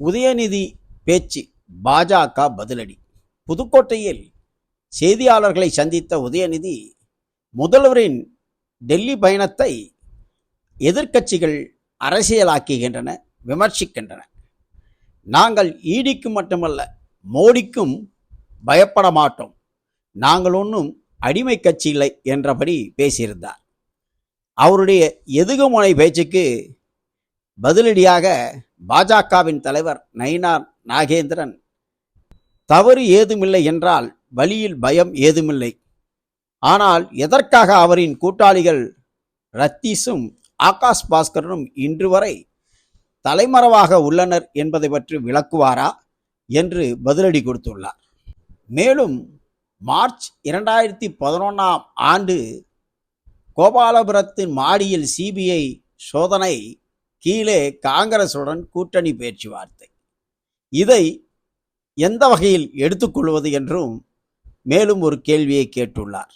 உதயநிதி பேச்சு பாஜக பதிலடி. புதுக்கோட்டையில் செய்தியாளர்களை சந்தித்த உதயநிதி, முதல்வரின் டெல்லி பயணத்தை எதிர்க்கட்சிகள் அரசியலாக்குகின்றன, விமர்சிக்கின்றன. நாங்கள் ஈடிக்கும் மட்டுமல்ல, மோடிக்கும் பயப்பட மாட்டோம், நாங்கள் ஒன்றும் அடிமை கட்சி இல்லை என்றபடி பேசியிருந்தார். அவருடைய எதுகுமுனை பேச்சுக்கு பதிலடியாக பாஜகவின் தலைவர் நயினார் நாகேந்திரன், தவறு ஏதுமில்லை என்றால் வழியில் பயம் ஏதுமில்லை, ஆனால் எதற்காக அவரின் கூட்டாளிகள் ரத்தீஸும் ஆகாஷ் பாஸ்கரனும் இன்று வரை தலைமறைவாக உள்ளனர் என்பதை பற்றி விளக்குவாரா என்று பதிலடி கொடுத்துள்ளார். மேலும் மார்ச் 2011 கோபாலபுரத்தின் மாடியில் சிபிஐ சோதனை, கீழே காங்கிரசுடன் கூட்டணி பேச்சுவார்த்தை, இதை எந்த வகையில் எடுத்துக்கொள்வது என்றும் மேலும் ஒரு கேள்வியை கேட்டுள்ளார்.